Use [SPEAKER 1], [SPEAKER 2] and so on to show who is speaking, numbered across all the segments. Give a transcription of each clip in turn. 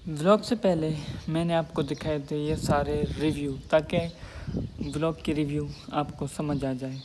[SPEAKER 1] Vlog से पहले मैंने आपको दिखाए थे ये सारे रिव्यू, ताकि व्लॉग की रिव्यू आपको समझ आ जाए।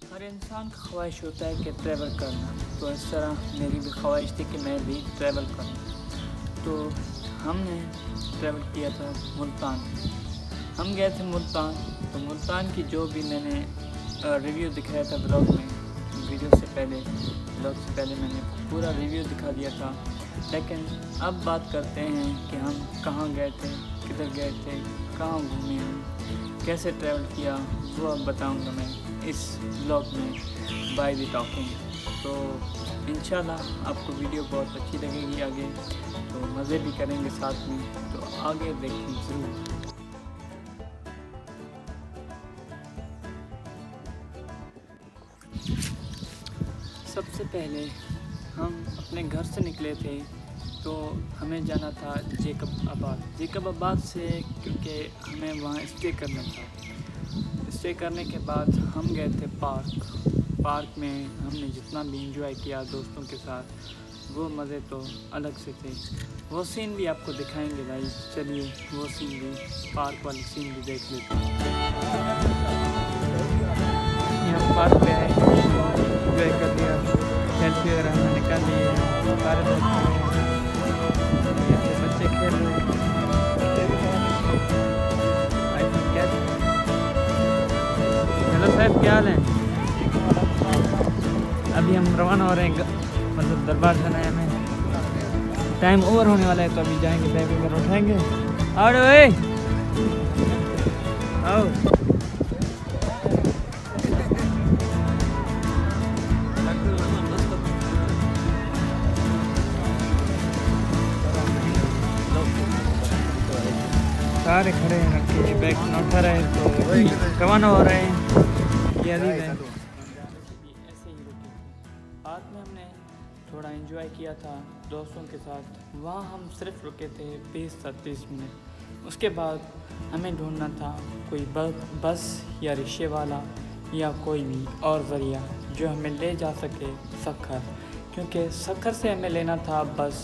[SPEAKER 1] हर इंसान का ख्वाहिश होता है कि ट्रैवल करना, तो इस तरह मेरी भी ख्वाहिश थी कि मैं भी ट्रैवल करूँ। तो हमने ट्रैवल किया था मुल्तान। हम गए थे मुल्तान। तो मुल्तान की जो भी मैंने रिव्यू दिखाया था ब्लॉग में, वीडियो से पहले, ब्लॉग से पहले मैंने पूरा रिव्यू दिखा दिया था। लेकिन अब बात करते हैं कि हम कहाँ गए थे, किधर गए थे, कहाँ घूमे हैं, कैसे ट्रैवल किया, वो अब बताऊँगा मैं इस ब्लॉग में बाय द टॉकिंग। तो इंशाल्लाह आपको वीडियो बहुत अच्छी लगेगी आगे, तो मज़े भी करेंगे साथ में, तो आगे देखें ज़रूर। सबसे पहले हम अपने घर से निकले थे, तो हमें जाना था जेकब आबाद से, क्योंकि हमें वहाँ स्टे करना था। स्टे करने के बाद हम गए थे पार्क में। हमने जितना भी इंजॉय किया दोस्तों के साथ, वो मज़े तो अलग से थे। वो सीन भी आपको दिखाएंगे भाई, चलिए वो सीन भी, पार्क वाली सीन भी देख लेते हैं। यहाँ पार्क पे आए, इंजॉय कर लिया, सेल्फी वगैरह हमने निकाल लिए, सारे दोस्त बच्चे खेल रहे हैं। हेलो साहब, क्या हाल है? अभी हम रवाना हो रहे हैं, मतलब दरबार जाना है हमें। टाइम ओवर होने वाला है, तो अभी जाएंगे, बैग वगैरह उठाएंगे। आओ भाई, आओ। सारे खड़े हैं लड़के, बैग न उठा रहे हैं, तो रवाना हो रहे हैं। ये अजीब है। ऐसे ही रुके पार्क में, हमने थोड़ा एंजॉय किया था दोस्तों के साथ। वहाँ हम सिर्फ रुके थे 20 से 30 मिनट। उसके बाद हमें ढूंढना था कोई बस या रिक्शे वाला या कोई भी और ज़रिया जो हमें ले जा सके सखर, क्योंकि सखर से हमें लेना था बस।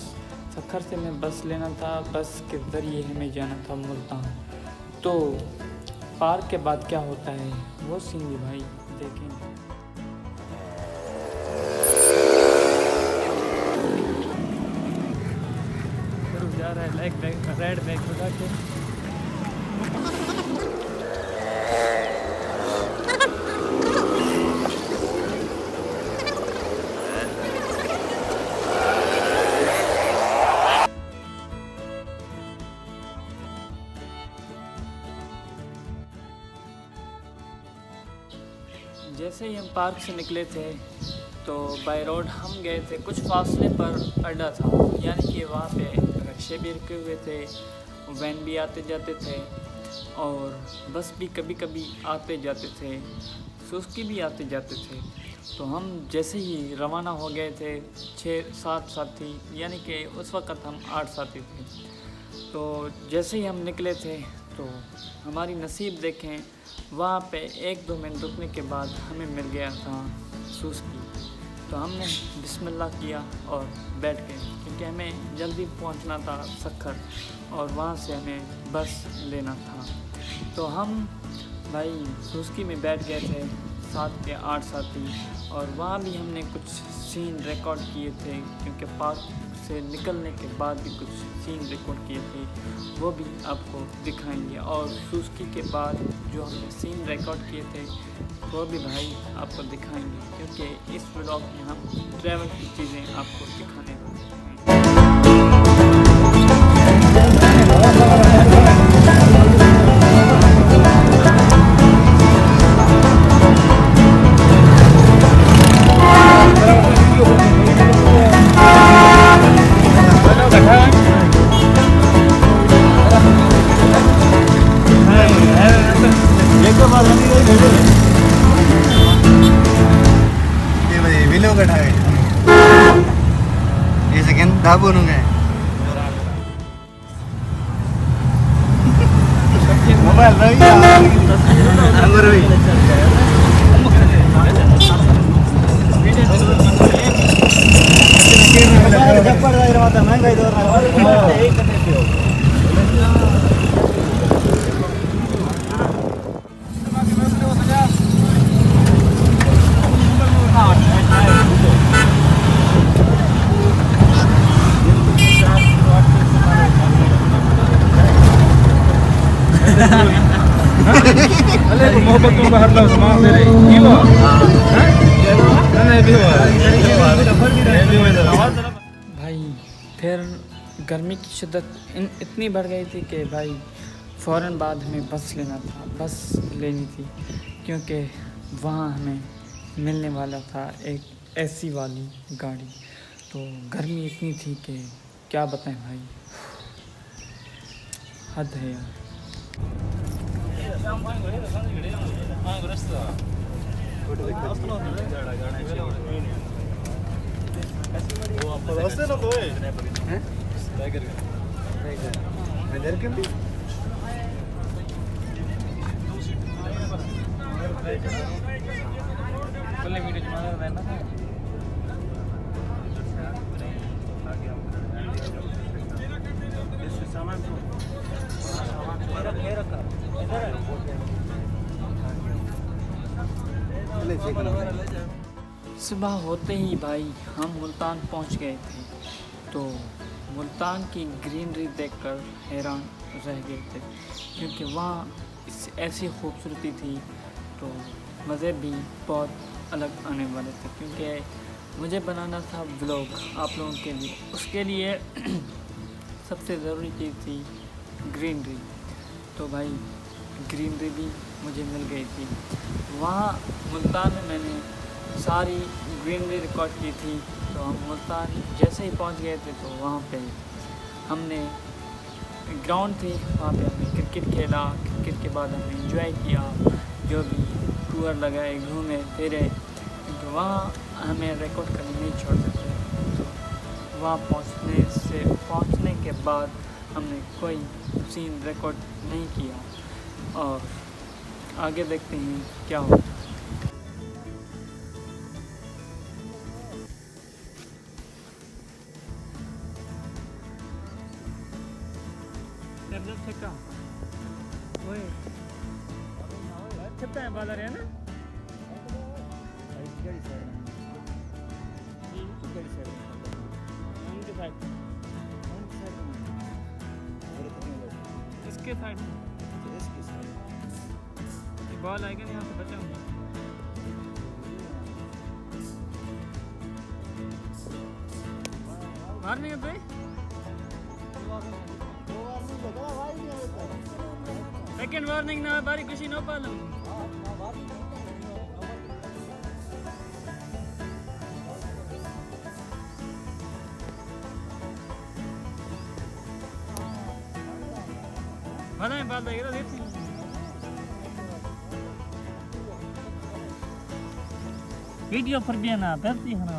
[SPEAKER 1] सखर से हमें बस लेना था, बस के ज़रिए हमें जाना था मुल्तान। तो पार्क के बाद क्या होता है वो सीन भी भाई देखेंगे। जा रहा है रेड बैग उठा के। जैसे ही हम पार्क से निकले थे तो बाय रोड हम गए थे, कुछ फासले पर अड्डा था, यानी कि वहाँ पे शीशे भी रखे हुए थे, वैन भी आते जाते थे और बस भी कभी कभी आते जाते थे, सुस्की भी आते जाते थे। तो हम जैसे ही रवाना हो गए थे 6-7 साथी, यानी कि उस वक़्त हम 8 साथी थे। तो जैसे ही हम निकले थे तो हमारी नसीब देखें, वहाँ पे 1-2 मिनट रुकने के बाद हमें मिल गया था सुस्की। तो हमने बिस्मिल्लाह किया और बैठ गए, क्योंकि हमें जल्दी पहुंचना था सक्खर और वहाँ से हमें बस लेना था। तो हम भाई सुस्की में बैठ गए थे 7 के 8 साथी, और वहाँ भी हमने कुछ सीन रिकॉर्ड किए थे, क्योंकि पार्क से निकलने के बाद भी कुछ सीन रिकॉर्ड किए थे, वो भी आपको दिखाएंगे। और सुस्की के बाद जो हमने सीन रिकॉर्ड किए थे वो भी भाई आपको दिखाएंगे, क्योंकि इस व्लॉग में हम ट्रैवल की चीज़ें आपको दिखाने वाले हैं।
[SPEAKER 2] बोलूँगा
[SPEAKER 1] भाई फिर गर्मी की शिद्दत इतनी बढ़ गई थी कि भाई फ़ौरन बाद हमें बस लेनी थी, क्योंकि वहाँ हमें मिलने वाला था एक एसी वाली गाड़ी। तो गर्मी इतनी थी कि क्या बताएं भाई, हद है यार। सुबह होते ही भाई हम मुल्तान पहुंच गए थे। तो मुल्तान की ग्रीनरी देखकर हैरान रह गए थे, क्योंकि वहाँ ऐसी खूबसूरती थी। तो मज़े भी बहुत अलग आने वाले थे, क्योंकि मुझे बनाना था व्लॉग आप लोगों के लिए। उसके लिए सबसे ज़रूरी चीज़ थी ग्रीनरी। तो भाई ग्रीनरी भी मुझे मिल गई थी। वहाँ मुल्तान में मैंने सारी ग्रीनरी रिकॉर्ड की थी। तो हम मुल्तान जैसे ही पहुंच गए थे तो वहाँ पे हमने ग्राउंड थी, वहाँ पे हमने क्रिकेट खेला। क्रिकेट के बाद हमने एंजॉय किया, जो भी टूर लगाए, घूमे फिरे। तो वहाँ हमें रिकॉर्ड करने नहीं छोड़ सकते। तो वहाँ पहुँचने के बाद हमने कोई सीन रिकॉर्ड नहीं किया, और आगे देखते हैं क्या होता है। बाजार है ना, इसके साइड बॉल आएगा ना, यहाँ से बचाऊंगा। मारने का भाई सेकंड वार्निंग ना बारी खुशी नो पालम।
[SPEAKER 2] वीडियो पर भी ना करती है ना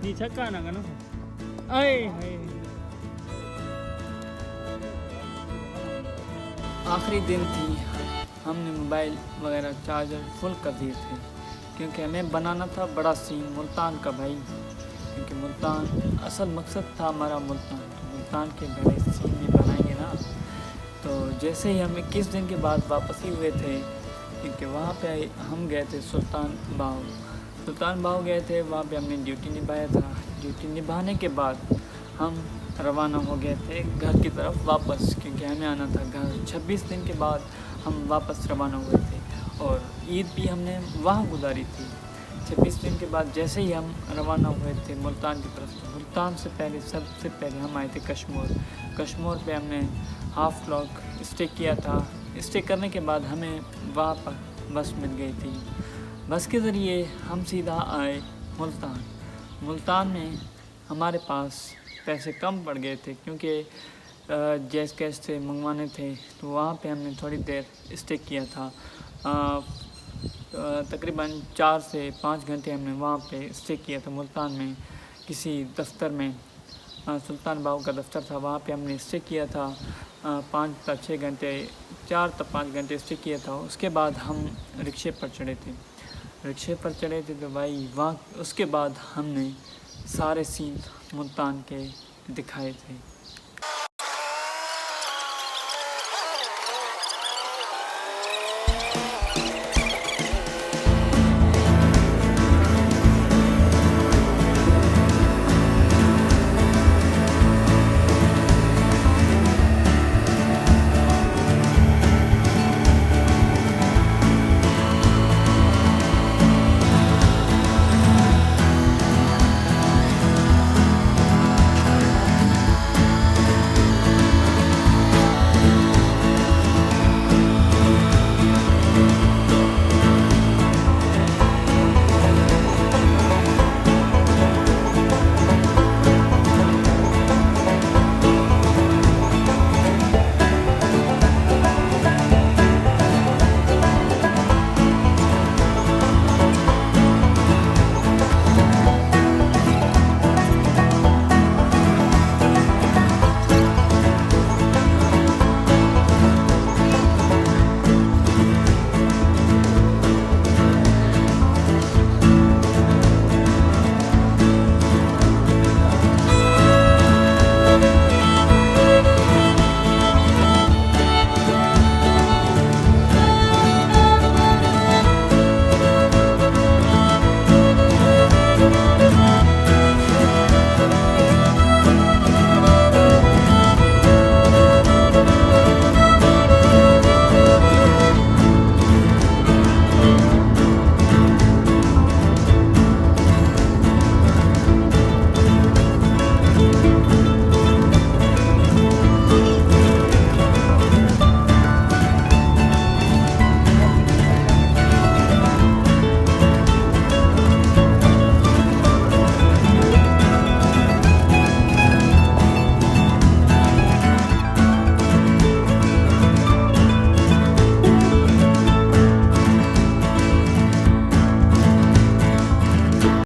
[SPEAKER 2] नी छक्का ना कनो आए हाय
[SPEAKER 1] आखिरी दिन थी, हमने मोबाइल वगैरह चार्जर फुल कर दिए थे क्योंकि हमें बनाना था बड़ा सीन मुल्तान का भाई, क्योंकि मुल्तान असल मकसद था हमारा मुल्तान, तो मुल्तान के बड़े सीन भी बनाएंगे ना। तो जैसे ही हम 21 दिन के बाद वापस ही हुए थे, क्योंकि वहाँ पे हम गए थे सुल्तान बाव गए थे, वहाँ पे हमने ड्यूटी निभाया था। ड्यूटी निभाने के बाद हम रवाना हो गए थे घर की तरफ वापस, क्योंकि हमें आना था घर। 26 दिन के बाद हम वापस रवाना हुए थे और ईद भी हमने वहाँ गुजारी थी। 26 दिन के बाद जैसे ही हम रवाना हुए थे मुल्तान की तरफ, मुल्तान से पहले सबसे पहले हम आए थे कश्मीर पे हमने हाफ लॉक स्टे किया था। स्टे करने के बाद हमें वहाँ पर बस मिल गई थी। बस के ज़रिए हम सीधा आए मुल्तान में हमारे पास पैसे कम पड़ गए थे, क्योंकि जैस कैश से मंगवाने थे, तो वहाँ पे हमने थोड़ी देर स्टे किया था। तकरीबन 4 से 5 घंटे हमने वहाँ पे स्टे किया था मुल्तान में, किसी दफ्तर में। सुल्तान बाहू का दफ्तर था, वहाँ पे हमने स्टे किया था 5 से 6 घंटे, 4 से 5 घंटे स्टे किया था। उसके बाद हम रिक्शे पर चढ़े थे तो भाई वहाँ उसके बाद हमने सारे सीन मुल्तान के दिखाए थे।